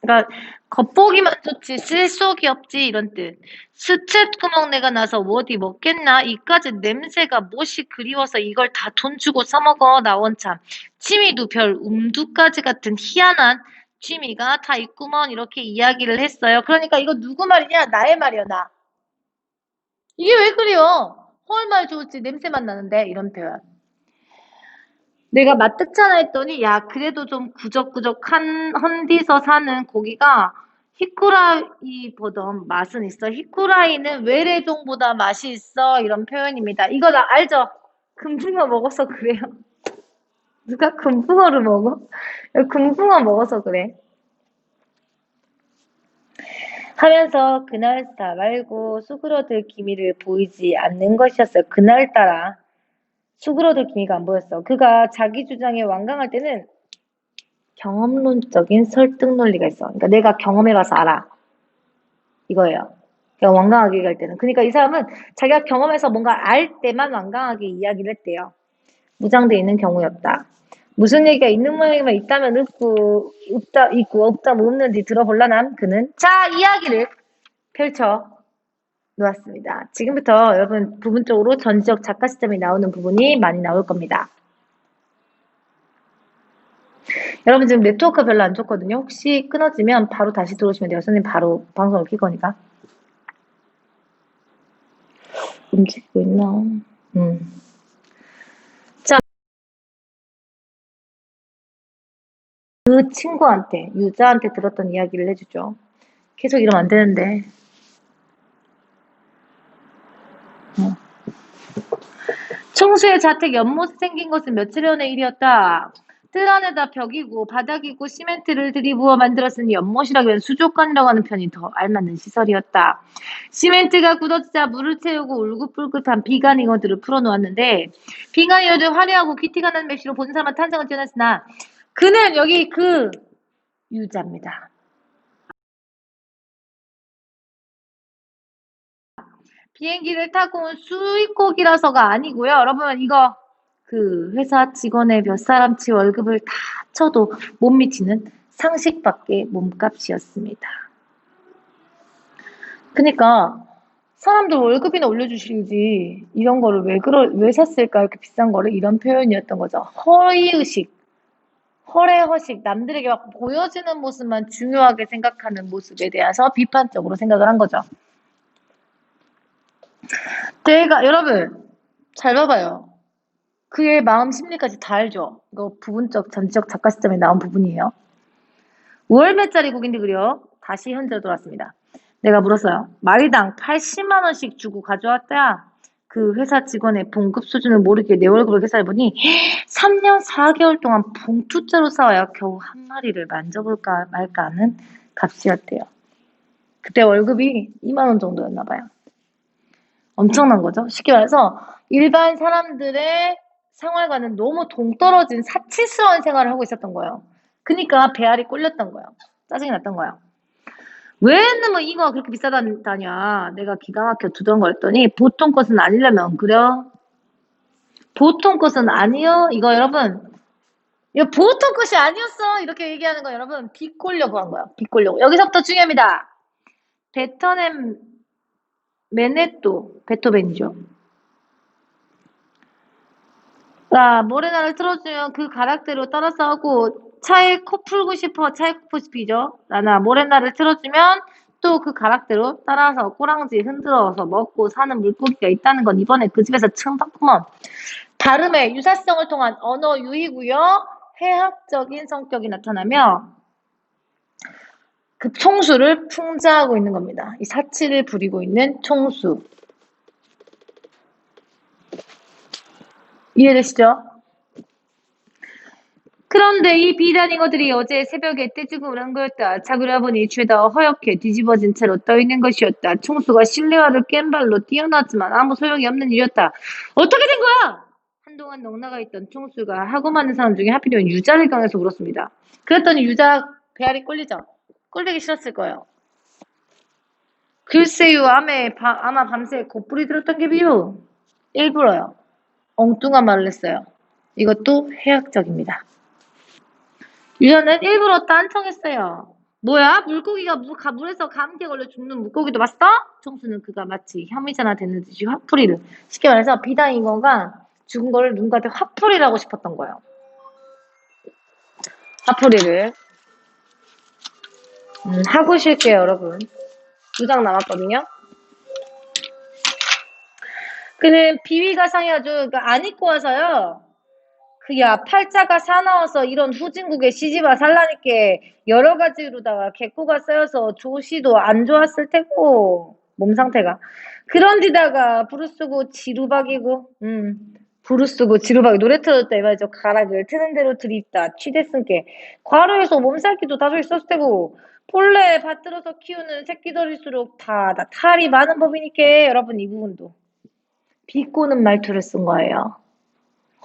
그러니까 겉보기만 좋지 쓸속이 없지 이런 뜻. 수채구멍내가 나서 어디 먹겠나? 이까지 냄새가 못이 그리워서 이걸 다 돈 주고 써먹어 나 원참. 취미도 별 음두까지 같은 희한한 취미가 다 있구먼 이렇게 이야기를 했어요. 그러니까 이거 누구 말이냐? 나의 말이야 나. 이게 왜 그래요? 헐말 좋을지 냄새만 나는데 이런 표현. 내가 맛듣잖아 했더니 야 그래도 좀 구적구적한 헌디서 사는 고기가 히쿠라이보다 맛은 있어. 히쿠라이는 외래종보다 맛이 있어. 이런 표현입니다. 이거 나 알죠? 금붕어 먹어서 그래요. 누가 금붕어를 먹어? 금붕어 먹어서 그래. 하면서 그날따라 말고 수그러들 기미를 보이지 않는 것이었어요. 그날따라 수그러들 기미가 안 보였어. 그가 자기 주장에 완강할 때는 경험론적인 설득 논리가 있어. 그러니까 내가 경험해봐서 알아. 이거예요. 그러니까 완강하게 얘기할 때는. 그러니까 이 사람은 자기가 경험해서 뭔가 알 때만 완강하게 이야기를 했대요. 무장돼 있는 경우였다. 무슨 얘기가 있는 모양이면 있다면 있고 없다면 없는지 들어볼라남 그는 자 이야기를 펼쳐 놓았습니다. 지금부터 여러분 부분적으로 전지적 작가 시점이 나오는 부분이 많이 나올 겁니다. 여러분 지금 네트워크가 별로 안 좋거든요. 혹시 끊어지면 바로 다시 들어오시면 돼요. 선생님 바로 방송을 킬 거니까. 움직이고 있나? 자, 그 친구한테, 유자한테 들었던 이야기를 해주죠. 계속 이러면 안 되는데. 총수의 자택 연못에 생긴 것은 며칠 전의 일이었다. 뜰 안에다 벽이고 바닥이고 시멘트를 들이부어 만들었으니 연못이라기엔 수족관이라고 하는 편이 더 알맞는 시설이었다. 시멘트가 굳어지자 물을 채우고 울긋불긋한 비가닝어들을 풀어놓았는데 비가닝어들 화려하고 기티가 나는 메시로 본 사람은 탄성을 뛰어냈으나 그는 여기 그 유자입니다. 비행기를 타고 온 수입국이라서가 아니고요. 여러분 이거 그 회사 직원의 몇 사람치 월급을 다 쳐도 못 미치는 상식밖의 몸값이었습니다. 그러니까 사람들 월급이나 올려주시지 이런 거를 왜 샀을까 이렇게 비싼 거를 이런 표현이었던 거죠. 허위의식, 허례허식, 남들에게 막 보여지는 모습만 중요하게 생각하는 모습에 대해서 비판적으로 생각을 한 거죠. 여러분 잘 봐봐요. 그의 마음 심리까지 다 알죠. 이거 부분적 전지적 작가 시점에 나온 부분이에요. 월 몇 짜리국인데 그려? 다시 현재로 돌아왔습니다. 내가 물었어요. 마리당 80만 원씩 주고 가져왔다. 그 회사 직원의 봉급 수준을 모르게 내 월급을 계산해보니 3년 4개월 동안 봉투자로 싸워야 겨우 한 마리를 만져볼까 말까 하는 값이었대요. 그때 월급이 2만 원 정도였나 봐요. 엄청난 거죠. 쉽게 말해서 일반 사람들의 생활과는 너무 동떨어진 사치스러운 생활을 하고 있었던 거예요. 그러니까 배알이 꼴렸던 거예요. 짜증이 났던 거예요. 왜 뭐 이거가 그렇게 비싸다냐. 내가 기가 막혀 두던 거였더니 보통 것은 아니려면 그래요? 보통 것은 아니요. 이거 여러분 이거 보통 것이 아니었어. 이렇게 얘기하는 거 여러분 비꼴려고 한 거야. 비꼴려고. 여기서부터 중요합니다. 베터넴 메네토 베토벤이죠. 자, 모래나를 틀어주면 그 가락대로 따라 싸우고 차에 코 풀고 싶어 차에 코 풀고 싶이죠. 나나 모래나를 틀어주면 또 그 가락대로 따라서 꼬랑지 흔들어서 먹고 사는 물고기가 있다는 건 이번에 그 집에서 처음 봤구먼. 발음의 유사성을 통한 언어 유희고요. 해학적인 성격이 나타나며 그 총수를 풍자하고 있는 겁니다. 이 사치를 부리고 있는 총수. 이해되시죠? 그런데 이 비단잉어들이 어제 새벽에 떼죽음을 한 거였다. 자그려 보니 죄다 허옇게 뒤집어진 채로 떠있는 것이었다. 총수가 실내화를 깬 발로 뛰어났지만 아무 소용이 없는 일이었다. 어떻게 된 거야? 한동안 넉나가 있던 총수가 하고 많은 사람 중에 하필이면 유자를 강해서 물었습니다. 그랬더니 유자 배알이 꼴리죠. 꼴리기 싫었을 거예요. 글쎄요, 아마 밤새 곧불이 들었던 게 비유. 일부러요. 엉뚱한 말을 했어요. 이것도 해학적입니다. 유자는 일부러 딴청했어요. 뭐야? 물고기가 물에서 감기에 걸려 죽는 물고기도 봤어? 총수는 그가 마치 혐의자나 되는 듯이 화풀이를 쉽게 말해서 비단잉어가 죽은 거를 누군가한테 화풀이를 하고 싶었던 거예요. 화풀이를 하고 쉴게요 여러분. 2장 남았거든요. 그는 비위가 상해가지고 그러니까 안 입고 와서요. 그야 팔자가 사나워서 이런 후진국에 시집와 살라니까 여러 가지로다가 객고가 쌓여서 조시도 안 좋았을 테고 몸 상태가 그런데다가 부르쓰고 지루박이고 부르 쓰고 지루하게 노래 틀어줬다 이 말이죠. 가락을 트는 대로 들이있다. 취대 쓴게. 과로해서 몸살기도 다소 있었을 테고 본래 받들어서 키우는 새끼들일수록 다 탈이 많은 법이니까 여러분 이 부분도 비꼬는 말투를 쓴 거예요.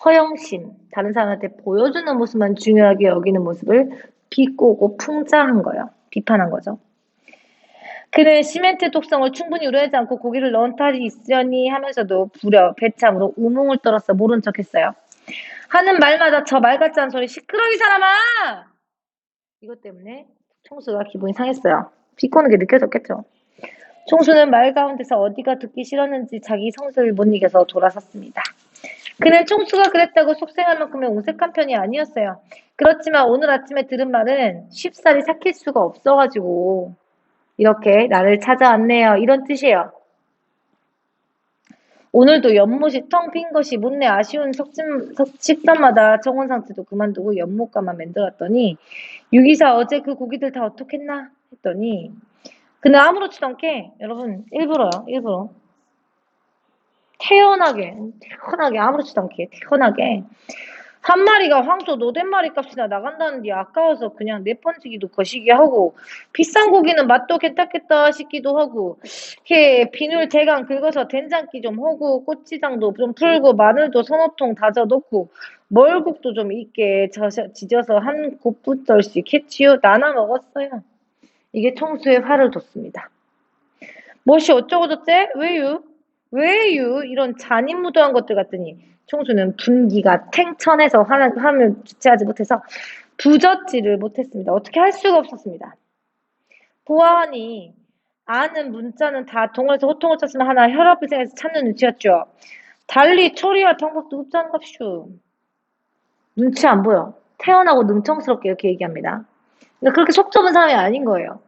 허영심, 다른 사람한테 보여주는 모습만 중요하게 여기는 모습을 비꼬고 풍자한 거예요. 비판한 거죠. 그는 시멘트 독성을 충분히 우려하지 않고 고기를 넣은 탈이 있으려니 하면서도 불여, 배참으로 우뭉을 떨어서 모른 척했어요. 하는 말마다 저 말 같지 않은 소리 시끄러이 사람아! 이것 때문에 총수가 기분이 상했어요. 비꼬는 게 느껴졌겠죠. 총수는 말 가운데서 어디가 듣기 싫었는지 자기 성질을 못 이겨서 돌아섰습니다. 그는 총수가 그랬다고 속생할 만큼의 오색한 편이 아니었어요. 그렇지만 오늘 아침에 들은 말은 쉽사리 삭힐 수가 없어가지고 이렇게 나를 찾아왔네요. 이런 뜻이에요. 오늘도 연못이 텅 빈 것이 못내 아쉬운 식단마다 정원 상태도 그만두고 연못가만 만들었더니 유기사 어제 그 고기들 다 어떻겠나 했더니 그는 아무렇지도 않게 여러분 일부러 태연하게 아무렇지도 않게 태연하게 한 마리가 황소 노댓마리 값이나 나간다는데 아까워서 그냥 네 번지기도 거시기 하고 비싼 고기는 맛도 괜찮겠다 싶기도 하고 이렇게 비늘 대강 긁어서 된장기 좀 하고 고추장도 좀 풀고 마늘도 서너 통 다져 넣고 멀국도 좀 있게 지져서 한 곱부절씩 했지요. 나눠 먹었어요. 이게 총수의 화를 돋습니다. 뭐시 어쩌고 저째? 왜유? 이런 잔인무도한 것들 같더니 총수는 분기가 탱천해서 화를 주체하지 못해서 부젓지를 못했습니다. 어떻게 할 수가 없었습니다. 보아하니 아는 문자는 다 동원해서 호통을 쳤으면 하나 혈압을 생해서 찾는 눈치였죠. 달리 처리할 방법도 없잖은 값슈. 눈치 안 보여. 태어나고 능청스럽게 이렇게 얘기합니다. 그러니까 그렇게 속 좁은 사람이 아닌 거예요.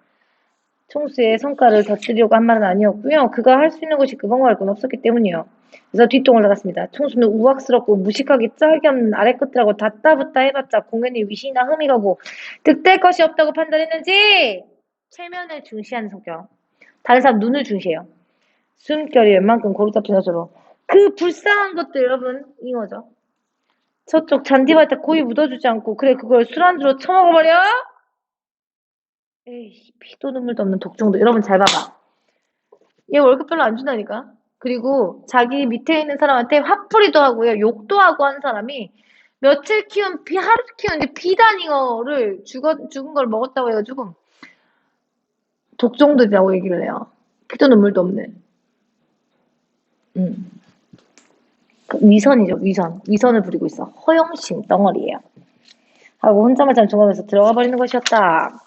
총수의 성과를 덧쓰려고 한 말은 아니었고요. 그가 할 수 있는 것이 그 방법 말고는 없었기 때문이요. 그래서 뒷동을 나갔습니다. 총수는 우악스럽고 무식하게 짝이 없는 아래것들하고 닫다붙다 해봤자 공연이 위신이나 흠이 가고 득될 것이 없다고 판단했는지 체면을 중시하는 성격. 다른 사람 눈을 중시해요. 숨결이 웬만큼 고루 잡힌 것으로 그 불쌍한 것들 여러분 이거죠. 저쪽 잔디밭에 고이 묻어주지 않고 그래 그걸 술안주로 처먹어버려? 에이 피도 눈물도 없는 독종도 여러분 잘 봐봐. 얘 월급 별로 안 준다니까. 그리고 자기 밑에 있는 사람한테 화풀이도 하고요. 욕도 하고 하는 사람이 며칠 키운 하루 키우는데 비단잉어를 죽은 걸 먹었다고 해가지고 독종들이라고 얘기를 해요. 피도 눈물도 없는. 위선이죠. 위선을 부리고 있어. 허영심 덩어리예요. 하고 혼자말처럼 중간에서 들어가 버리는 것이었다.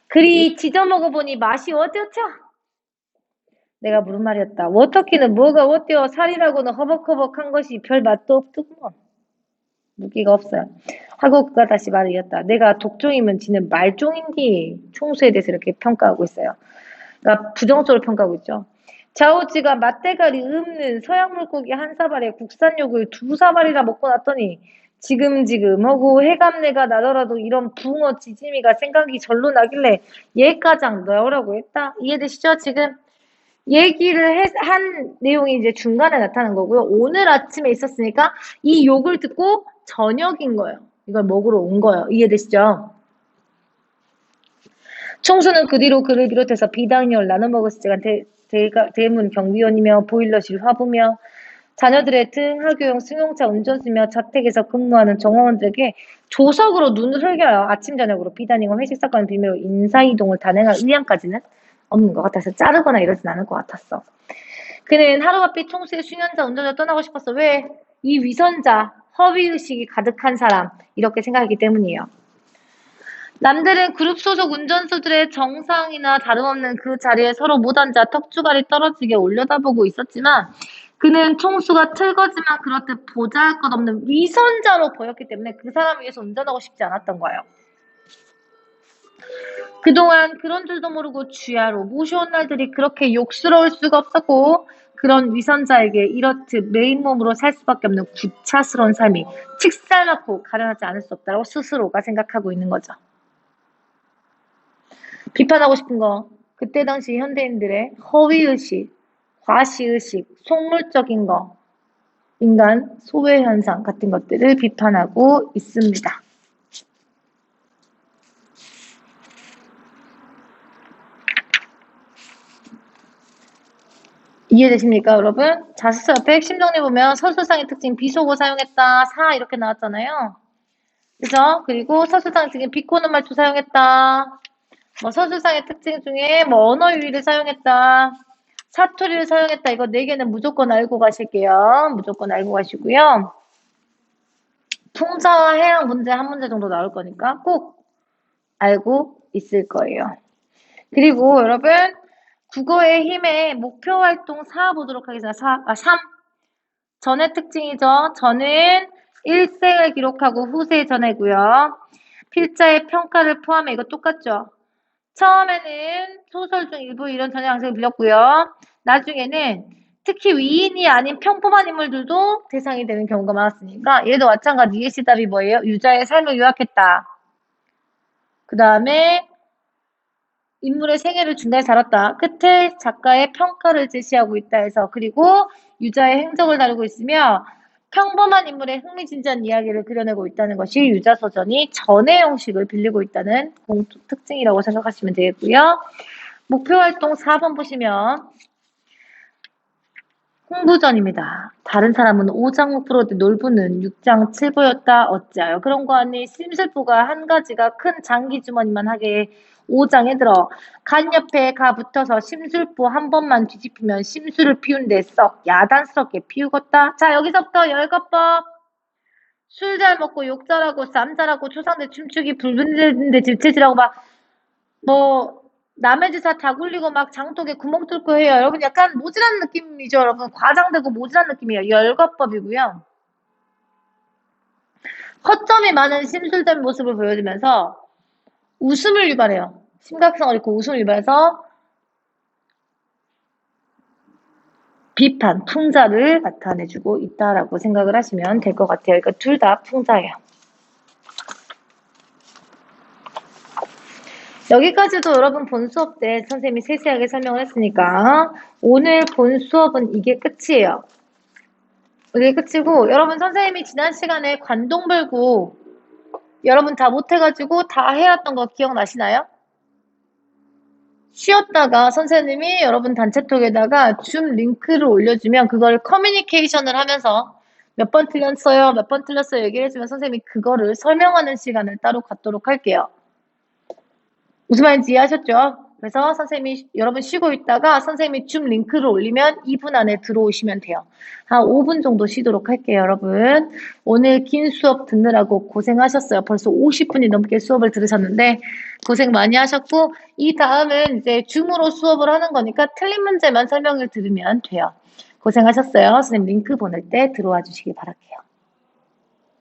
그리 지져 먹어보니 맛이 어땠죠? 내가 물은 말이었다. 워터키는 뭐가 어때요? 살이라고는 허벅허벅한 것이 별 맛도 없더구먼. 무기가 없어요. 하고 그가 다시 말을 이었다. 내가 독종이면 지는 말종인디. 총수에 대해서 이렇게 평가하고 있어요. 그러니까 부정적으로 평가하고 있죠. 자오지가 맛대가리 없는 서양 물고기 한 사발에 국산육을 두 사발이나 먹고 났더니 지금하고 해감내가 나더라도 이런 붕어 지짐이가 생각이 절로 나길래 얘가장 넣으라고 했다. 이해되시죠? 지금 얘기를 한 내용이 이제 중간에 나타난 거고요. 오늘 아침에 있었으니까 이 욕을 듣고 저녁인 거예요. 이걸 먹으러 온 거예요. 이해되시죠? 총수는 그 뒤로 그를 비롯해서 비당열 나눠 먹었을 때가 대문 경비원이며 보일러실 화부며 자녀들의 등하교용 승용차 운전수며 자택에서 근무하는 정원원들에게 조석으로 눈을 흘겨요. 아침 저녁으로 비단잉어 회식 사건 비밀로 인사이동을 단행할 의향까지는 없는 것 같아서 자르거나 이러진 않을 것 같았어. 그는 하루바삐 총수의 수년자 운전을 떠나고 싶었어. 왜? 이 위선자, 허위의식이 가득한 사람 이렇게 생각했기 때문이에요. 남들은 그룹 소속 운전수들의 정상이나 다름없는 그 자리에 서로 못 앉아 턱주갈이 떨어지게 올려다보고 있었지만 그는 총수가 틀거지만 그렇듯 보잘것없는 위선자로 보였기 때문에 그 사람 위해서 운전하고 싶지 않았던 거예요. 그동안 그런 줄도 모르고 주야로 모셔온 날들이 그렇게 욕스러울 수가 없었고 그런 위선자에게 이렇듯 메인 몸으로 살 수밖에 없는 구차스러운 삶이 칙살맞고 가련하지 않을 수 없다고 스스로가 생각하고 있는 거죠. 비판하고 싶은 거 그때 당시 현대인들의 허위의식, 과시의식, 속물적인 거 인간 소외 현상 같은 것들을 비판하고 있습니다. 이해되십니까, 여러분? 자습서 옆에 핵심 정리 보면 서술상의 특징 비속어 사용했다, 사 이렇게 나왔잖아요. 그죠? 그리고 서술상의 특징 비꼬는 말투 사용했다. 뭐 서술상의 특징 중에 뭐 언어 유희를 사용했다. 사투리를 사용했다. 이거 4개는 무조건 알고 가실게요. 무조건 알고 가시고요. 풍자와 해양 문제 한 문제 정도 나올 거니까 꼭 알고 있을 거예요. 그리고 여러분 국어의 힘의 목표 활동 4 보도록 하겠습니다. 3. 전의 특징이죠. 전은 일생을 기록하고 후세에 전해고요. 필자의 평가를 포함해 이거 똑같죠. 처음에는 소설 중 일부 이런 전형 양식을 빌렸고요. 나중에는 특히 위인이 아닌 평범한 인물들도 대상이 되는 경우가 많았으니까 얘도 마찬가지 예시답이 뭐예요? 유자의 삶을 요약했다. 그 다음에 인물의 생애를 중간에 다뤘다. 끝에 작가의 평가를 제시하고 있다 해서 그리고 유자의 행적을 다루고 있으며 평범한 인물의 흥미진진한 이야기를 그려내고 있다는 것이 유자서전이 전의 형식을 빌리고 있다는 공통 특징이라고 생각하시면 되겠고요. 목표활동 4번 보시면 홍부전입니다. 다른 사람은 5장 목표로되 놀부는 6장 7보였다 어찌하여 그런 거 아니 심술부가 한 가지가 큰 장기 주머니만 하게 5장에 들어 간 옆에 가 붙어서 심술부 한 번만 뒤집히면 심술을 피운데 썩 야단스럽게 피우겠다. 자 여기서부터 열거법 술 잘 먹고 욕 잘하고 쌈 잘하고 초상대 춤추기 불붙는데 질체질하고 막 뭐 남의 지사 다 굴리고 막 장독에 구멍 뚫고 해요. 여러분 약간 모질한 느낌이죠. 여러분 과장되고 모질한 느낌이에요. 열거법이고요. 허점이 많은 심술된 모습을 보여주면서 웃음을 유발해요. 심각성을 잃고 웃음을 유발해서 비판, 풍자를 나타내주고 있다라고 생각을 하시면 될 것 같아요. 그러니까 둘 다 풍자예요. 여기까지도 여러분 본 수업 때 선생님이 세세하게 설명을 했으니까 오늘 본 수업은 이게 끝이에요. 이게 끝이고 여러분 선생님이 지난 시간에 관동별구 여러분 다 못해가지고 다 해왔던 거 기억나시나요? 쉬었다가 선생님이 여러분 단체톡에다가 줌 링크를 올려주면 그걸 커뮤니케이션을 하면서 몇 번 틀렸어요, 몇 번 틀렸어요 얘기를 해주면 선생님이 그거를 설명하는 시간을 따로 갖도록 할게요. 무슨 말인지 이해하셨죠? 그래서 선생님이 여러분 쉬고 있다가 선생님이 줌 링크를 올리면 2분 안에 들어오시면 돼요. 한 5분 정도 쉬도록 할게요, 여러분. 오늘 긴 수업 듣느라고 고생하셨어요. 벌써 50분이 넘게 수업을 들으셨는데 고생 많이 하셨고 이 다음은 이제 줌으로 수업을 하는 거니까 틀린 문제만 설명을 들으면 돼요. 고생하셨어요. 선생님 링크 보낼 때 들어와 주시기 바랄게요.